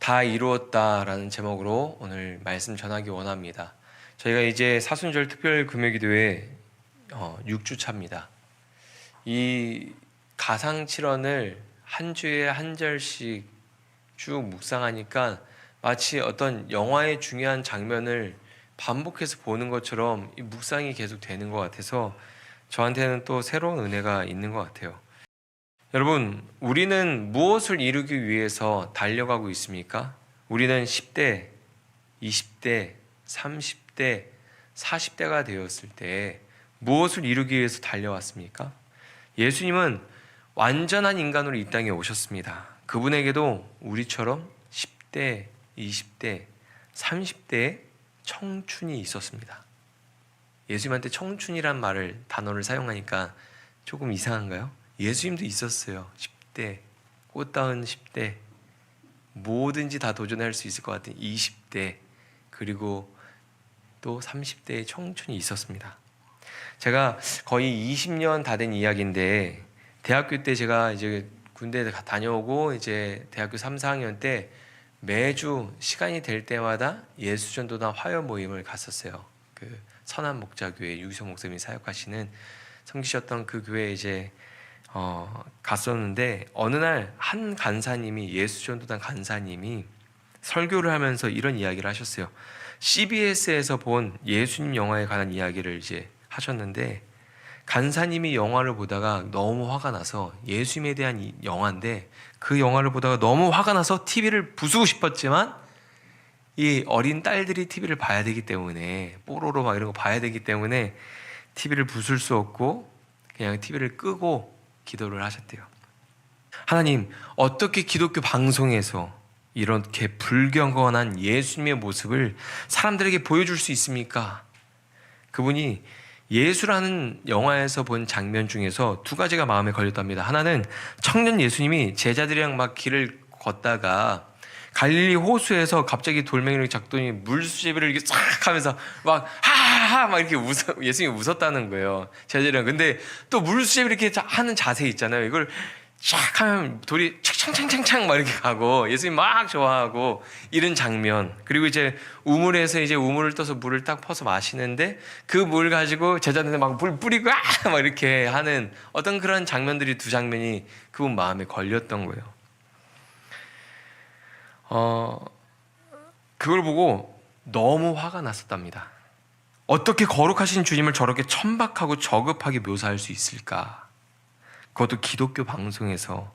다 이루었다라는 제목으로 오늘 말씀 전하기 원합니다. 저희가 이제 사순절 특별 금요기도회 6주 차입니다. 이 가상칠언을 한 주에 한 절씩 쭉 묵상하니까 마치 어떤 영화의 중요한 장면을 반복해서 보는 것처럼 이 묵상이 계속 되는 것 같아서 저한테는 또 새로운 은혜가 있는 것 같아요. 여러분, 우리는 무엇을 이루기 위해서 달려가고 있습니까? 우리는 10대, 20대, 30대, 40대가 되었을 때 무엇을 이루기 위해서 달려왔습니까? 예수님은 완전한 인간으로 이 땅에 오셨습니다. 그분에게도 우리처럼 10대, 20대, 30대의 청춘이 있었습니다. 예수님한테 청춘이란 단어를 사용하니까 조금 이상한가요? 예수님도 있었어요. 10대, 꽃다운 10대, 뭐든지 다 도전할 수 있을 것 같은 20대, 그리고 또 30대의 청춘이 있었습니다. 제가 거의 20년 다 된 이야기인데, 대학교 때 제가 이제 군대 다녀오고 이제 대학교 3, 4학년 때 매주 시간이 될 때마다 예수전도단 화요 모임을 갔었어요. 그 선한 목자교회 유기성 목사님이 사역하시는 섬기셨던 그 교회에 이제 갔었는데, 어느 날 한 간사님이, 예수전도단 간사님이 설교를 하면서 이런 이야기를 하셨어요. CBS에서 본 예수님 영화에 관한 이야기를 이제 하셨는데, 간사님이 영화를 보다가 너무 화가 나서, 예수님에 대한 영화인데 그 영화를 보다가 너무 화가 나서 TV를 부수고 싶었지만 이 어린 딸들이 TV를 봐야 되기 때문에, 뽀로로 막 이런 거 봐야 되기 때문에 TV를 부술 수 없고 그냥 TV를 끄고 기도를 하셨대요. 하나님, 어떻게 기독교 방송에서 이렇게 불경건한 예수님의 모습을 사람들에게 보여줄 수 있습니까? 그분이 예수라는 영화에서 본 장면 중에서 두 가지가 마음에 걸렸답니다. 하나는 청년 예수님이 제자들이랑 막 길을 걷다가 갈릴리 호수에서 갑자기 돌멩이를 잡더니 물수제비를 이렇게 싹 하면서 막 하하하 막 이렇게 예수님이 웃었다는 거예요. 제자들이랑. 근데 또 물수제비 이렇게 하는 자세 있잖아요. 이걸 쫙 하면 돌이 창창창창창 막 이렇게 가고 예수님 막 좋아하고 이런 장면. 그리고 이제 우물에서 이제 우물을 떠서 물을 딱 퍼서 마시는데 그 물 가지고 제자들한테 막 물 뿌리고 막 이렇게 하는 어떤 그런 장면들이, 두 장면이 그분 마음에 걸렸던 거예요. 그걸 보고 너무 화가 났었답니다. 어떻게 거룩하신 주님을 저렇게 천박하고 저급하게 묘사할 수 있을까? 그것도 기독교 방송에서.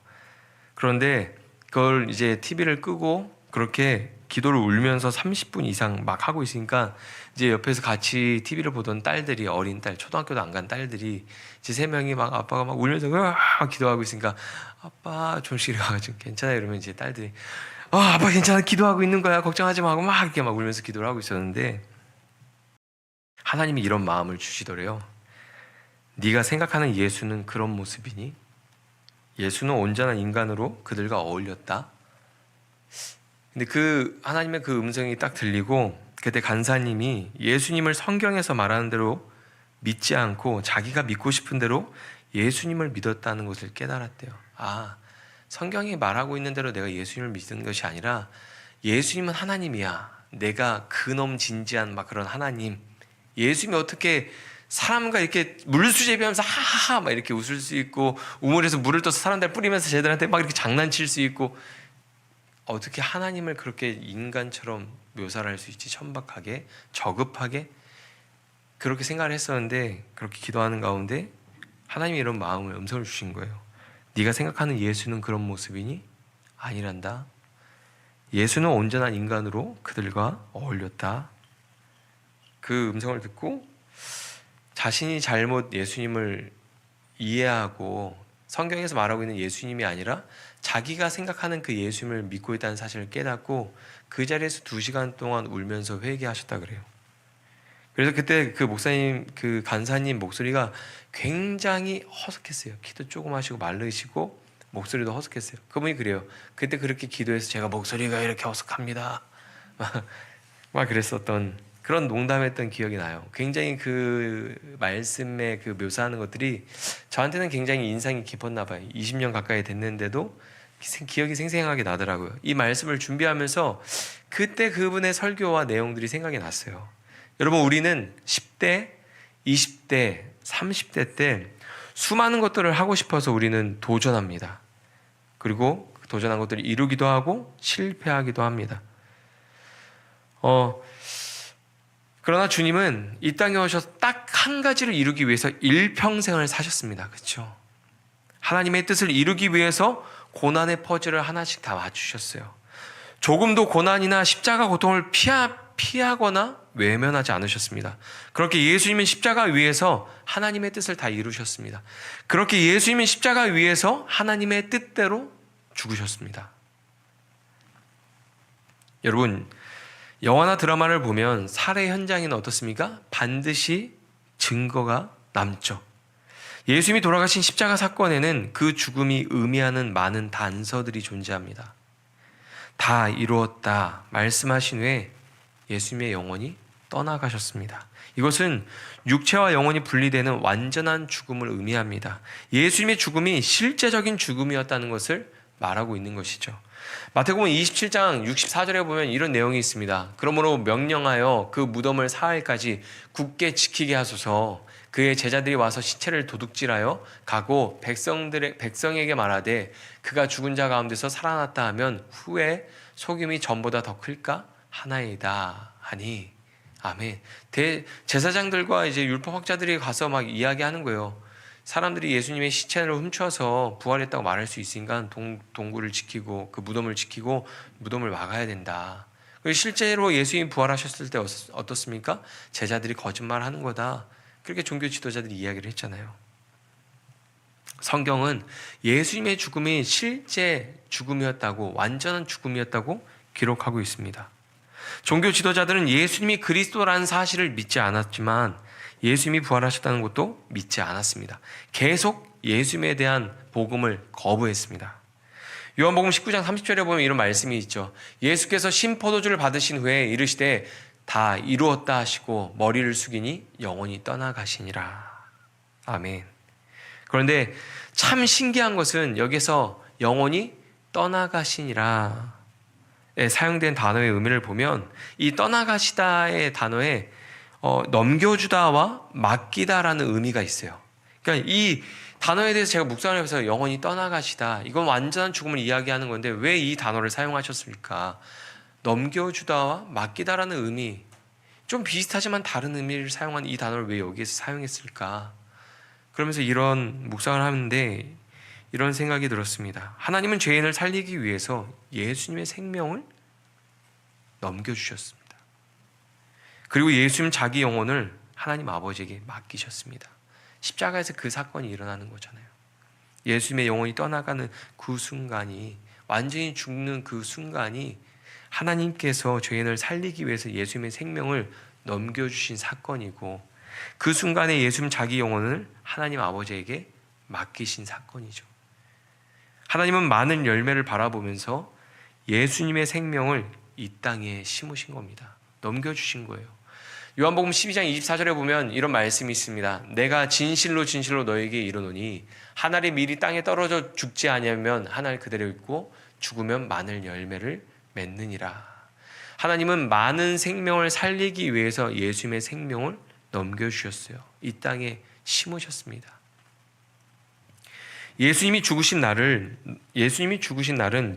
그런데 그걸 이제 TV를 끄고 그렇게 기도를 울면서 30분 이상 막 하고 있으니까 이제 옆에서 같이 TV를 보던 딸들이, 어린 딸, 초등학교도 안 간 딸들이 이제 3명이 막, 아빠가 막 울면서 기도하고 있으니까 아빠 좀씩 가가지고 괜찮아 이러면 이제 딸들이 아빠 괜찮아, 기도하고 있는 거야, 걱정하지 마고 막 이렇게 막 울면서 기도를 하고 있었는데, 하나님이 이런 마음을 주시더래요. 네가 생각하는 예수는 그런 모습이니? 예수는 온전한 인간으로 그들과 어울렸다. 근데 그 하나님의 그 음성이 딱 들리고, 그때 간사님이 예수님을 성경에서 말하는 대로 믿지 않고 자기가 믿고 싶은 대로 예수님을 믿었다는 것을 깨달았대요. 성경이 말하고 있는 대로 내가 예수님을 믿는 것이 아니라 예수님은 하나님이야. 내가 그놈 진지한 막 그런 하나님. 예수님이 어떻게 사람과 이렇게 물수제비하면서 하하하 막 이렇게 웃을 수 있고, 우물에서 물을 떠서 사람들 뿌리면서 쟤들한테 막 이렇게 장난칠 수 있고, 어떻게 하나님을 그렇게 인간처럼 묘사를 할 수 있지? 천박하게, 저급하게. 그렇게 생각을 했었는데, 그렇게 기도하는 가운데 하나님이 이런 마음을, 음성을 주신 거예요. 네가 생각하는 예수는 그런 모습이니? 아니란다. 예수는 온전한 인간으로 그들과 어울렸다. 그 음성을 듣고 자신이 잘못 예수님을 이해하고 성경에서 말하고 있는 예수님이 아니라 자기가 생각하는 그 예수님을 믿고 있다는 사실을 깨닫고 그 자리에서 2시간 동안 울면서 회개하셨다 그래요. 그래서 그때 그 목사님, 그 간사님 목소리가 굉장히 허석했어요. 키도 조그마시고 마르시고 목소리도 허석했어요. 그분이 그래요. 그때 그렇게 기도해서 제가 목소리가 이렇게 허석합니다 막 그랬었던, 그런 농담했던 기억이 나요. 굉장히 그 말씀에 그 묘사하는 것들이 저한테는 굉장히 인상이 깊었나 봐요. 20년 가까이 됐는데도 기억이 생생하게 나더라고요. 이 말씀을 준비하면서 그때 그분의 설교와 내용들이 생각이 났어요. 여러분, 우리는 10대, 20대, 30대 때 수많은 것들을 하고 싶어서 우리는 도전합니다. 그리고 도전한 것들을 이루기도 하고 실패하기도 합니다. 그러나 주님은 이 땅에 오셔서 딱 한 가지를 이루기 위해서 일평생을 사셨습니다. 그렇죠? 하나님의 뜻을 이루기 위해서 고난의 퍼즐을 하나씩 다 맞추셨어요. 조금도 고난이나 십자가 고통을 피하거나 외면하지 않으셨습니다. 그렇게 예수님은 십자가 위에서 하나님의 뜻을 다 이루셨습니다. 그렇게 예수님은 십자가 위에서 하나님의 뜻대로 죽으셨습니다. 여러분, 영화나 드라마를 보면 살해 현장에는 어떻습니까? 반드시 증거가 남죠. 예수님이 돌아가신 십자가 사건에는 그 죽음이 의미하는 많은 단서들이 존재합니다. 다 이루었다 말씀하신 후에 예수님의 영혼이 떠나가셨습니다. 이것은 육체와 영혼이 분리되는 완전한 죽음을 의미합니다. 예수님의 죽음이 실제적인 죽음이었다는 것을 말하고 있는 것이죠. 마태복음 27장 64절에 보면 이런 내용이 있습니다. 그러므로 명령하여 그 무덤을 사흘까지 굳게 지키게 하소서. 그의 제자들이 와서 시체를 도둑질하여 가고 백성에게 말하되 그가 죽은 자 가운데서 살아났다 하면 후에 속임이 전보다 더 클까 하나이다 하니. 아멘. 제사장들과 이제 율법학자들이 가서 막 이야기하는 거예요. 사람들이 예수님의 시체를 훔쳐서 부활했다고 말할 수 있으니까 동굴을 지키고 그 무덤을 지키고 무덤을 막아야 된다. 실제로 예수님이 부활하셨을 때 어떻습니까? 제자들이 거짓말하는 거다. 그렇게 종교 지도자들이 이야기를 했잖아요. 성경은 예수님의 죽음이 실제 죽음이었다고, 완전한 죽음이었다고 기록하고 있습니다. 종교 지도자들은 예수님이 그리스도라는 사실을 믿지 않았지만 예수님이 부활하셨다는 것도 믿지 않았습니다. 계속 예수님에 대한 복음을 거부했습니다. 요한복음 19장 30절에 보면 이런 말씀이 있죠. 예수께서 신포도주를 받으신 후에 이르시되 다 이루었다 하시고 머리를 숙이니 영원히 떠나가시니라. 아멘. 그런데 참 신기한 것은 여기서 영원히 떠나가시니라에 사용된 단어의 의미를 보면 이 떠나가시다의 단어에 넘겨주다와 맡기다라는 의미가 있어요. 그러니까 이 단어에 대해서 제가 묵상을 해서 영원히 떠나가시다, 이건 완전한 죽음을 이야기하는 건데 왜 이 단어를 사용하셨을까? 넘겨주다와 맡기다라는 의미, 좀 비슷하지만 다른 의미를 사용한 이 단어를 왜 여기에서 사용했을까? 그러면서 이런 묵상을 하는데 이런 생각이 들었습니다. 하나님은 죄인을 살리기 위해서 예수님의 생명을 넘겨주셨습니다. 그리고 예수님 자기 영혼을 하나님 아버지에게 맡기셨습니다. 십자가에서 그 사건이 일어나는 거잖아요. 예수님의 영혼이 떠나가는 그 순간이, 완전히 죽는 그 순간이 하나님께서 죄인을 살리기 위해서 예수님의 생명을 넘겨주신 사건이고, 그 순간에 예수님 자기 영혼을 하나님 아버지에게 맡기신 사건이죠. 하나님은 많은 열매를 바라보면서 예수님의 생명을 이 땅에 심으신 겁니다. 넘겨주신 거예요. 요한복음 12장 24절에 보면 이런 말씀이 있습니다. 내가 진실로 진실로 너에게 이르노니 한 알이 미리 땅에 떨어져 죽지 아니하면 한 알 그대로 있고 죽으면 많은 열매를 맺느니라. 하나님은 많은 생명을 살리기 위해서 예수님의 생명을 넘겨주셨어요. 이 땅에 심으셨습니다. 예수님이 죽으신 날은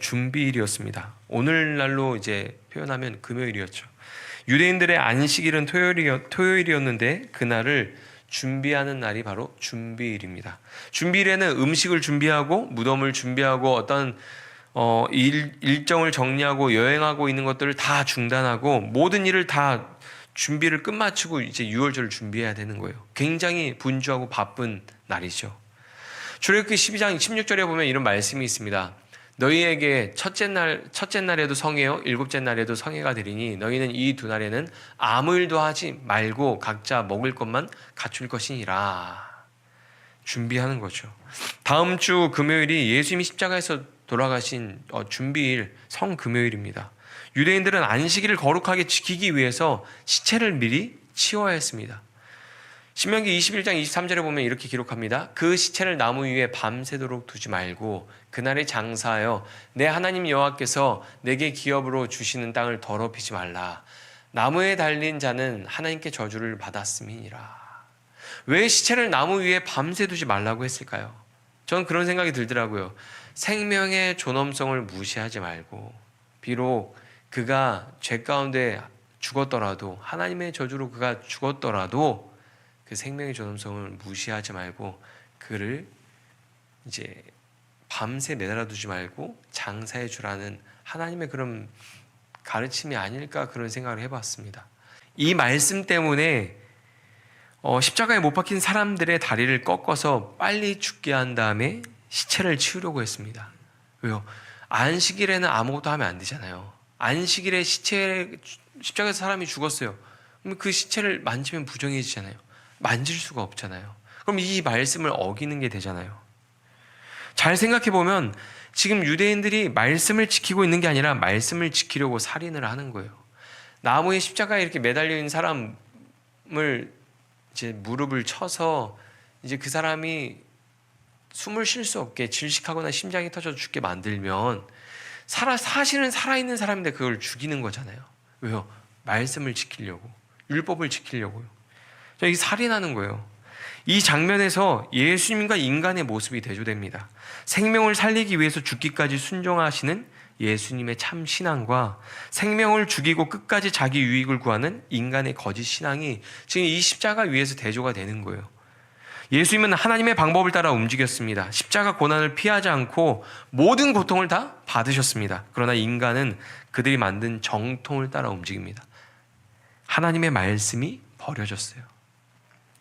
준비일이었습니다. 오늘날로 이제 표현하면 금요일이었죠. 유대인들의 안식일은 토요일이었는데 그날을 준비하는 날이 바로 준비일입니다. 준비일에는 음식을 준비하고 무덤을 준비하고 어떤 일정을 정리하고 여행하고 있는 것들을 다 중단하고 모든 일을 다 준비를 끝마치고 이제 유월절을 준비해야 되는 거예요. 굉장히 분주하고 바쁜 날이죠. 출애굽기 12장 16절에 보면 이런 말씀이 있습니다. 너희에게 첫째 날에도 성회요 일곱째 날에도 성회가 되리니 너희는 이 두 날에는 아무 일도 하지 말고 각자 먹을 것만 갖출 것이니라. 준비하는 거죠. 다음 주 금요일이 예수님이 십자가에서 돌아가신 준비일 성금요일입니다. 유대인들은 안식일을 거룩하게 지키기 위해서 시체를 미리 치워야 했습니다. 신명기 21장 23절에 보면 이렇게 기록합니다. 그 시체를 나무 위에 밤새도록 두지 말고 그날에 장사하여 내 하나님 여호와께서 내게 기업으로 주시는 땅을 더럽히지 말라. 나무에 달린 자는 하나님께 저주를 받았음이니라. 왜 시체를 나무 위에 밤새 두지 말라고 했을까요? 저는 그런 생각이 들더라고요. 생명의 존엄성을 무시하지 말고, 비록 그가 죄 가운데 죽었더라도, 하나님의 저주로 그가 죽었더라도 그 생명의 존엄성을 무시하지 말고 그를 이제 밤새 매달아 두지 말고 장사해 주라는 하나님의 그런 가르침이 아닐까, 그런 생각을 해봤습니다. 이 말씀 때문에 십자가에 못 박힌 사람들의 다리를 꺾어서 빨리 죽게 한 다음에 시체를 치우려고 했습니다. 왜요? 안식일에는 아무것도 하면 안 되잖아요. 안식일에 십자가에서 사람이 죽었어요. 그럼 그 시체를 만지면 부정해지잖아요. 만질 수가 없잖아요. 그럼 이 말씀을 어기는 게 되잖아요. 잘 생각해보면 지금 유대인들이 말씀을 지키고 있는 게 아니라 말씀을 지키려고 살인을 하는 거예요. 나무에 십자가에 이렇게 매달려 있는 사람을 이제 무릎을 쳐서 이제 그 사람이 숨을 쉴 수 없게 질식하거나 심장이 터져 죽게 만들면 사실은 살아있는 사람인데 그걸 죽이는 거잖아요. 왜요? 말씀을 지키려고, 율법을 지키려고요. 이 살인하는 거예요. 이 장면에서 예수님과 인간의 모습이 대조됩니다. 생명을 살리기 위해서 죽기까지 순종하시는 예수님의 참 신앙과 생명을 죽이고 끝까지 자기 유익을 구하는 인간의 거짓 신앙이 지금 이 십자가 위에서 대조가 되는 거예요. 예수님은 하나님의 방법을 따라 움직였습니다. 십자가 고난을 피하지 않고 모든 고통을 다 받으셨습니다. 그러나 인간은 그들이 만든 정통을 따라 움직입니다. 하나님의 말씀이 버려졌어요.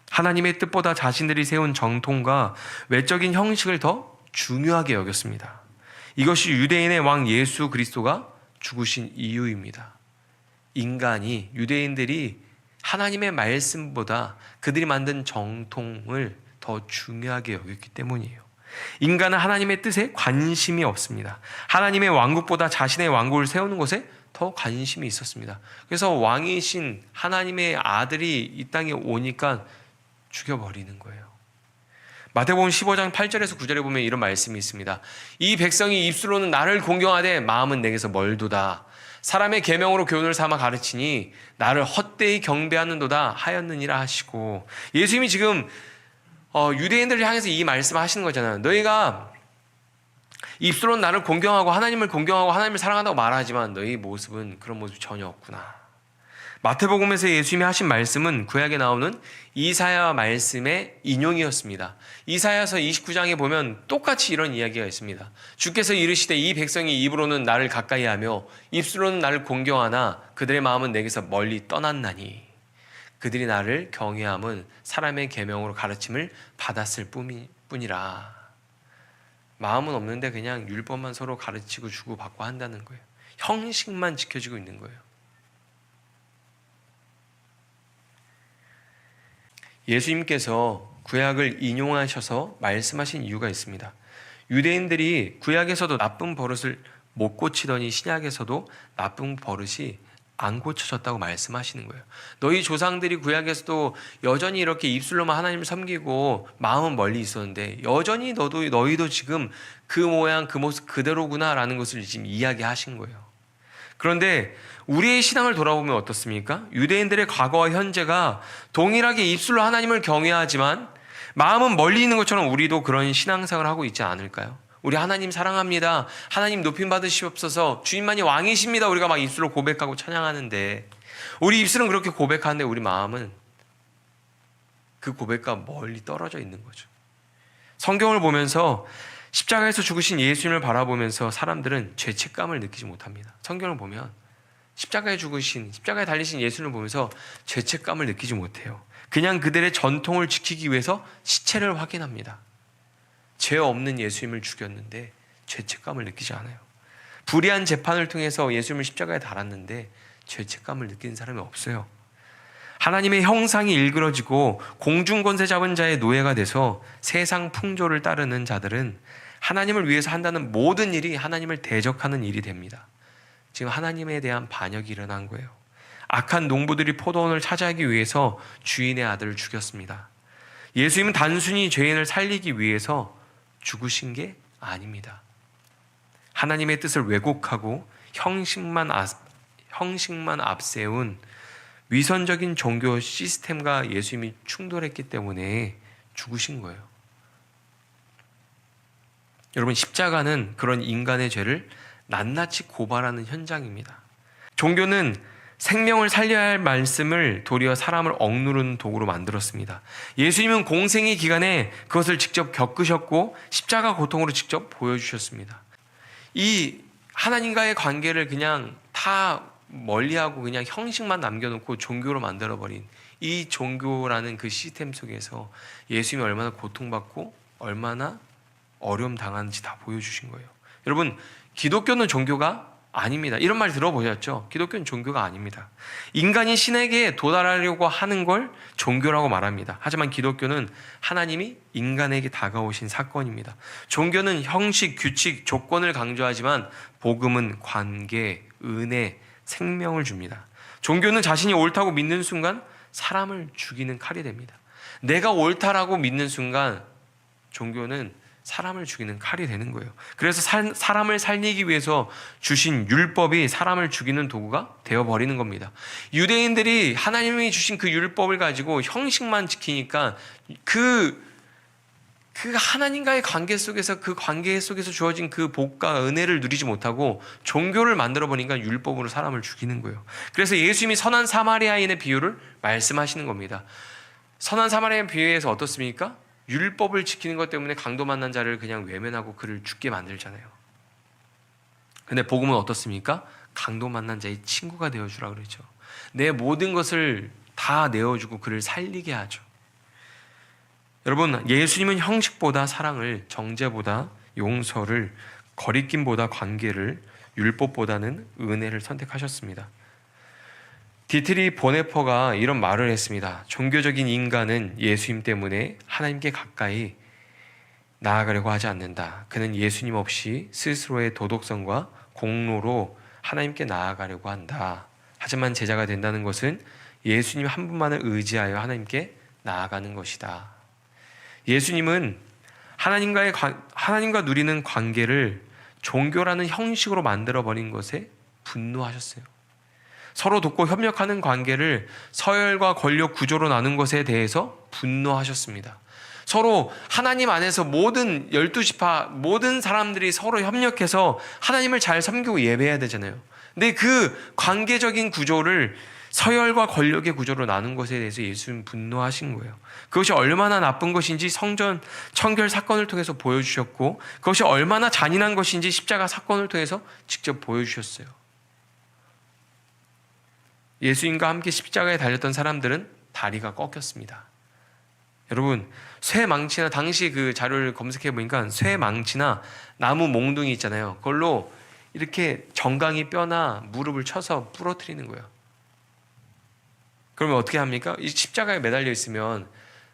하나님의 뜻보다 자신들이 세운 정통과 외적인 형식을 더 중요하게 여겼습니다. 이것이 유대인의 왕 예수 그리스도가 죽으신 이유입니다. 인간이, 유대인들이 하나님의 말씀보다 그들이 만든 정통을 더 중요하게 여겼기 때문이에요. 인간은 하나님의 뜻에 관심이 없습니다. 하나님의 왕국보다 자신의 왕국을 세우는 것에 더 관심이 있었습니다. 그래서 왕이신 하나님의 아들이 이 땅에 오니까 죽여버리는 거예요. 마태복음 15장 8절에서 9절에 보면 이런 말씀이 있습니다. 이 백성이 입술로는 나를 공경하되 마음은 내게서 멀도다. 사람의 계명으로 교훈을 삼아 가르치니 나를 헛되이 경배하는도다 하였느니라 하시고, 예수님이 지금 유대인들을 향해서 이 말씀을 하시는 거잖아요. 너희가 입술로는 나를 공경하고 하나님을 공경하고 하나님을 사랑한다고 말하지만 너희 모습은 그런 모습이 전혀 없구나. 마태복음에서 예수님이 하신 말씀은 구약에 나오는 이사야 말씀의 인용이었습니다. 이사야서 29장에 보면 똑같이 이런 이야기가 있습니다. 주께서 이르시되 이 백성이 입으로는 나를 가까이하며 입술로는 나를 공경하나 그들의 마음은 내게서 멀리 떠났나니 그들이 나를 경외함은 사람의 계명으로 가르침을 받았을 뿐이라. 마음은 없는데 그냥 율법만 서로 가르치고 주고받고 한다는 거예요. 형식만 지켜지고 있는 거예요. 예수님께서 구약을 인용하셔서 말씀하신 이유가 있습니다. 유대인들이 구약에서도 나쁜 버릇을 못 고치더니 신약에서도 나쁜 버릇이 안 고쳐졌다고 말씀하시는 거예요. 너희 조상들이 구약에서도 여전히 이렇게 입술로만 하나님을 섬기고 마음은 멀리 있었는데 여전히 너희도 지금 그 모양 그 모습 그대로구나라는 것을 지금 이야기하신 거예요. 그런데 우리의 신앙을 돌아보면 어떻습니까? 유대인들의 과거와 현재가 동일하게 입술로 하나님을 경외하지만 마음은 멀리 있는 것처럼 우리도 그런 신앙생활을 하고 있지 않을까요? 우리 하나님 사랑합니다. 하나님 높임 받으시옵소서. 주님만이 왕이십니다. 우리가 막 입술로 고백하고 찬양하는데 우리 입술은 그렇게 고백하는데 우리 마음은 그 고백과 멀리 떨어져 있는 거죠. 성경을 보면서 십자가에서 죽으신 예수님을 바라보면서 사람들은 죄책감을 느끼지 못합니다. 성경을 보면 십자가에 달리신 예수님을 보면서 죄책감을 느끼지 못해요. 그냥 그들의 전통을 지키기 위해서 시체를 확인합니다. 죄 없는 예수님을 죽였는데 죄책감을 느끼지 않아요. 불의한 재판을 통해서 예수님을 십자가에 달았는데 죄책감을 느끼는 사람이 없어요. 하나님의 형상이 일그러지고 공중권세 잡은 자의 노예가 돼서 세상 풍조를 따르는 자들은 하나님을 위해서 한다는 모든 일이 하나님을 대적하는 일이 됩니다. 지금 하나님에 대한 반역이 일어난 거예요. 악한 농부들이 포도원을 차지하기 위해서 주인의 아들을 죽였습니다. 예수님은 단순히 죄인을 살리기 위해서 죽으신 게 아닙니다. 하나님의 뜻을 왜곡하고 형식만 앞세운 위선적인 종교 시스템과 예수님이 충돌했기 때문에 죽으신 거예요. 여러분, 십자가는 그런 인간의 죄를 낱낱이 고발하는 현장입니다. 종교는 생명을 살려야 할 말씀을 도리어 사람을 억누르는 도구로 만들었습니다. 예수님은 공생의 기간에 그것을 직접 겪으셨고 십자가 고통으로 직접 보여주셨습니다. 이 하나님과의 관계를 그냥 다 멀리하고 그냥 형식만 남겨놓고 종교로 만들어버린 이 종교라는 그 시스템 속에서 예수님이 얼마나 고통받고 얼마나 어려움 당하는지 다 보여주신 거예요. 여러분, 기독교는 종교가 아닙니다. 이런 말 들어보셨죠? 기독교는 종교가 아닙니다. 인간이 신에게 도달하려고 하는 걸 종교라고 말합니다. 하지만 기독교는 하나님이 인간에게 다가오신 사건입니다. 종교는 형식, 규칙, 조건을 강조하지만 복음은 관계, 은혜, 생명을 줍니다. 종교는 자신이 옳다고 믿는 순간 사람을 죽이는 칼이 됩니다. 내가 옳다라고 믿는 순간 종교는 사람을 죽이는 칼이 되는 거예요. 그래서 사람을 살리기 위해서 주신 율법이 사람을 죽이는 도구가 되어버리는 겁니다. 유대인들이 하나님이 주신 그 율법을 가지고 형식만 지키니까 그 하나님과의 관계 속에서 그 관계 속에서 주어진 그 복과 은혜를 누리지 못하고 종교를 만들어버리니까 율법으로 사람을 죽이는 거예요. 그래서 예수님이 선한 사마리아인의 비유를 말씀하시는 겁니다. 선한 사마리아인 비유에서 어떻습니까? 율법을 지키는 것 때문에 강도 만난 자를 그냥 외면하고 그를 죽게 만들잖아요. 근데 복음은 어떻습니까? 강도 만난 자의 친구가 되어주라 그러죠. 내 모든 것을 다 내어주고 그를 살리게 하죠. 여러분, 예수님은 형식보다 사랑을, 정죄보다 용서를, 거리낌보다 관계를, 율법보다는 은혜를 선택하셨습니다. 디트리 보네퍼가 이런 말을 했습니다. 종교적인 인간은 예수님 때문에 하나님께 가까이 나아가려고 하지 않는다. 그는 예수님 없이 스스로의 도덕성과 공로로 하나님께 나아가려고 한다. 하지만 제자가 된다는 것은 예수님 한 분만을 의지하여 하나님께 나아가는 것이다. 예수님은 하나님과 누리는 관계를 종교라는 형식으로 만들어버린 것에 분노하셨어요. 서로 돕고 협력하는 관계를 서열과 권력 구조로 나눈 것에 대해서 분노하셨습니다. 서로 하나님 안에서 모든 12지파 모든 사람들이 서로 협력해서 하나님을 잘 섬기고 예배해야 되잖아요. 근데 그 관계적인 구조를 서열과 권력의 구조로 나눈 것에 대해서 예수님은 분노하신 거예요. 그것이 얼마나 나쁜 것인지 성전 청결 사건을 통해서 보여주셨고 그것이 얼마나 잔인한 것인지 십자가 사건을 통해서 직접 보여주셨어요. 예수님과 함께 십자가에 달렸던 사람들은 다리가 꺾였습니다. 여러분, 쇠망치나 당시 그 자료를 검색해 보니까 쇠망치나 나무 몽둥이 있잖아요. 그걸로 이렇게 정강이 뼈나 무릎을 쳐서 부러뜨리는 거예요. 그러면 어떻게 합니까? 이 십자가에 매달려 있으면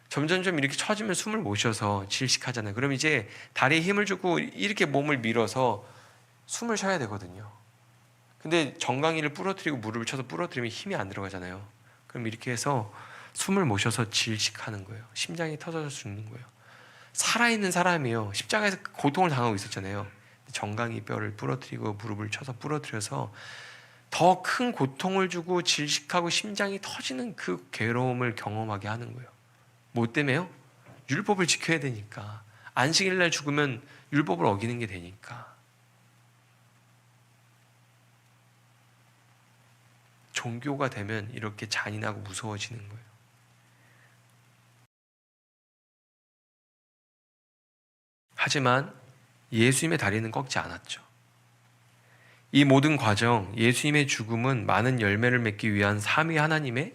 점점점 이렇게 처지면 숨을 못 쉬어서 질식하잖아요. 그럼 이제 다리에 힘을 주고 이렇게 몸을 밀어서 숨을 쉬어야 되거든요. 근데 정강이를 부러뜨리고 무릎을 쳐서 부러뜨리면 힘이 안 들어가잖아요. 그럼 이렇게 해서 숨을 못 쉬어서 질식하는 거예요. 심장이 터져서 죽는 거예요. 살아있는 사람이에요. 십자가에서 고통을 당하고 있었잖아요. 정강이 뼈를 부러뜨리고 무릎을 쳐서 부러뜨려서 더 큰 고통을 주고 질식하고 심장이 터지는 그 괴로움을 경험하게 하는 거예요. 뭐 때문에요? 율법을 지켜야 되니까. 안식일날 죽으면 율법을 어기는 게 되니까. 종교가 되면 이렇게 잔인하고 무서워지는 거예요. 하지만 예수님의 다리는 꺾지 않았죠. 이 모든 과정, 예수님의 죽음은 많은 열매를 맺기 위한 삼위 하나님의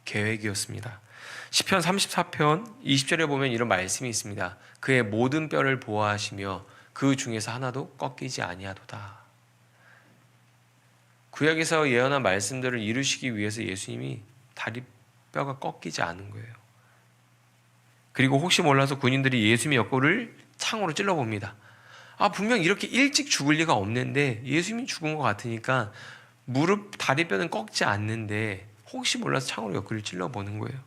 계획이었습니다. 시편 34편 20절에 보면 이런 말씀이 있습니다. 그의 모든 뼈를 보호하시며 그 중에서 하나도 꺾이지 아니하도다. 구약에서 예언한 말씀들을 이루시기 위해서 예수님이 다리뼈가 꺾이지 않은 거예요. 그리고 혹시 몰라서 군인들이 예수님의 옆구리를 창으로 찔러봅니다. 분명 이렇게 일찍 죽을 리가 없는데 예수님이 죽은 것 같으니까 무릎, 다리뼈는 꺾지 않는데 혹시 몰라서 창으로 옆구리를 찔러보는 거예요.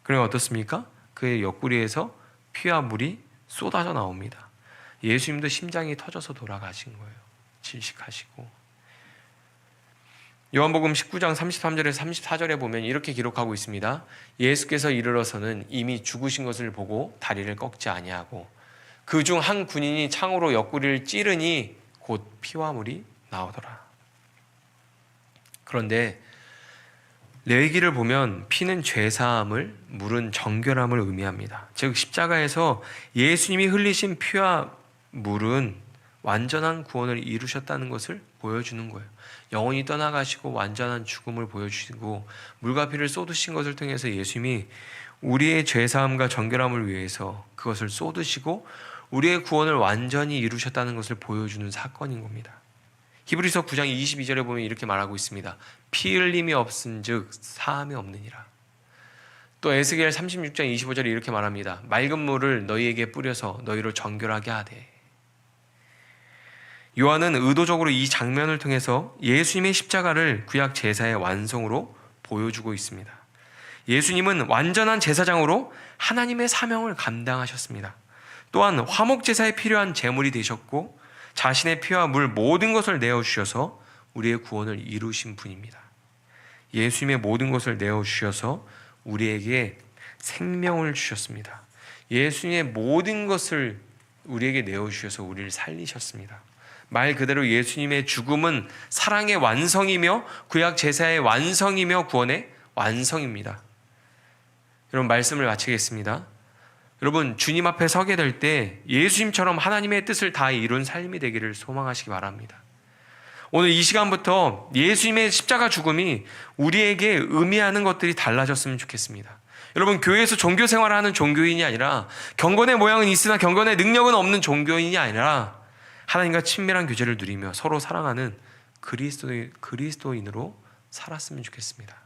그러면 어떻습니까? 그의 옆구리에서 피와 물이 쏟아져 나옵니다. 예수님도 심장이 터져서 돌아가신 거예요. 질식하시고. 요한복음 19장 33절에서 34절에 보면 이렇게 기록하고 있습니다. 예수께서 이르러서는 이미 죽으신 것을 보고 다리를 꺾지 아니하고 그중 한 군인이 창으로 옆구리를 찌르니 곧 피와 물이 나오더라. 그런데 레위기를 보면 피는 죄사함을, 물은 정결함을 의미합니다. 즉 십자가에서 예수님이 흘리신 피와 물은 완전한 구원을 이루셨다는 것을 보여주는 거예요. 영원히 떠나가시고 완전한 죽음을 보여주시고 물과 피를 쏟으신 것을 통해서 예수님이 우리의 죄사함과 정결함을 위해서 그것을 쏟으시고 우리의 구원을 완전히 이루셨다는 것을 보여주는 사건인 겁니다. 히브리서 9장 22절에 보면 이렇게 말하고 있습니다. 피 흘림이 없은즉 사함이 없느니라. 또 에스겔 36장 25절에 이렇게 말합니다. 맑은 물을 너희에게 뿌려서 너희를 정결하게 하되. 요한은 의도적으로 이 장면을 통해서 예수님의 십자가를 구약 제사의 완성으로 보여주고 있습니다. 예수님은 완전한 제사장으로 하나님의 사명을 감당하셨습니다. 또한 화목 제사에 필요한 제물이 되셨고 자신의 피와 물 모든 것을 내어주셔서 우리의 구원을 이루신 분입니다. 예수님의 모든 것을 내어주셔서 우리에게 생명을 주셨습니다. 예수님의 모든 것을 우리에게 내어주셔서 우리를 살리셨습니다. 말 그대로 예수님의 죽음은 사랑의 완성이며 구약 제사의 완성이며 구원의 완성입니다. 여러분 말씀을 마치겠습니다. 여러분 주님 앞에 서게 될 때 예수님처럼 하나님의 뜻을 다 이룬 삶이 되기를 소망하시기 바랍니다. 오늘 이 시간부터 예수님의 십자가 죽음이 우리에게 의미하는 것들이 달라졌으면 좋겠습니다. 여러분 교회에서 종교 생활을 하는 종교인이 아니라 경건의 모양은 있으나 경건의 능력은 없는 종교인이 아니라 하나님과 친밀한 교제를 누리며 서로 사랑하는 그리스도인으로 살았으면 좋겠습니다.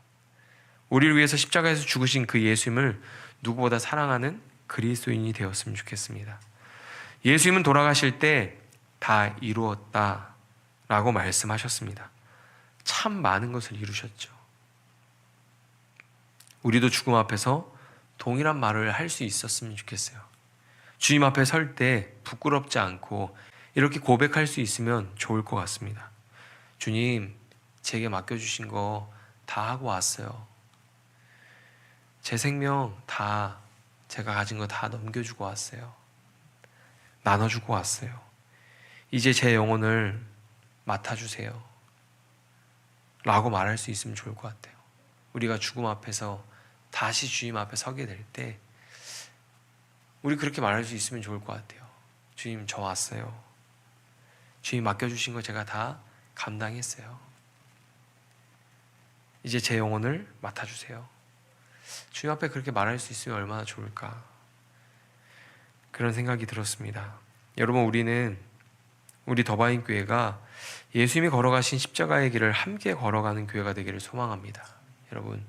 우리를 위해서 십자가에서 죽으신 그 예수님을 누구보다 사랑하는 그리스도인이 되었으면 좋겠습니다. 예수님은 돌아가실 때 다 이루었다 라고 말씀하셨습니다. 참 많은 것을 이루셨죠. 우리도 죽음 앞에서 동일한 말을 할 수 있었으면 좋겠어요. 주님 앞에 설 때 부끄럽지 않고 이렇게 고백할 수 있으면 좋을 것 같습니다. 주님, 제게 맡겨주신 거 다 하고 왔어요. 제 생명 다 제가 가진 거 다 넘겨주고 왔어요. 나눠주고 왔어요. 이제 제 영혼을 맡아주세요. 라고 말할 수 있으면 좋을 것 같아요. 우리가 죽음 앞에서 다시 주님 앞에 서게 될 때 우리 그렇게 말할 수 있으면 좋을 것 같아요. 주님, 저 왔어요. 주님 맡겨주신 거 제가 다 감당했어요. 이제 제 영혼을 맡아주세요. 주님 앞에 그렇게 말할 수 있으면 얼마나 좋을까, 그런 생각이 들었습니다. 여러분, 우리 더바인 교회가 예수님이 걸어가신 십자가의 길을 함께 걸어가는 교회가 되기를 소망합니다. 여러분,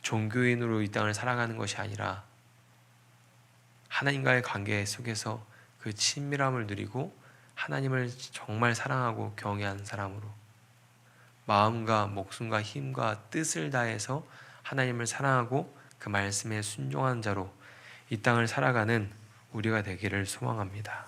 종교인으로 이 땅을 살아가는 것이 아니라 하나님과의 관계 속에서 그 친밀함을 누리고 하나님을 정말 사랑하고 경외하는 사람으로 마음과 목숨과 힘과 뜻을 다해서 하나님을 사랑하고 그 말씀에 순종하는 자로 이 땅을 살아가는 우리가 되기를 소망합니다.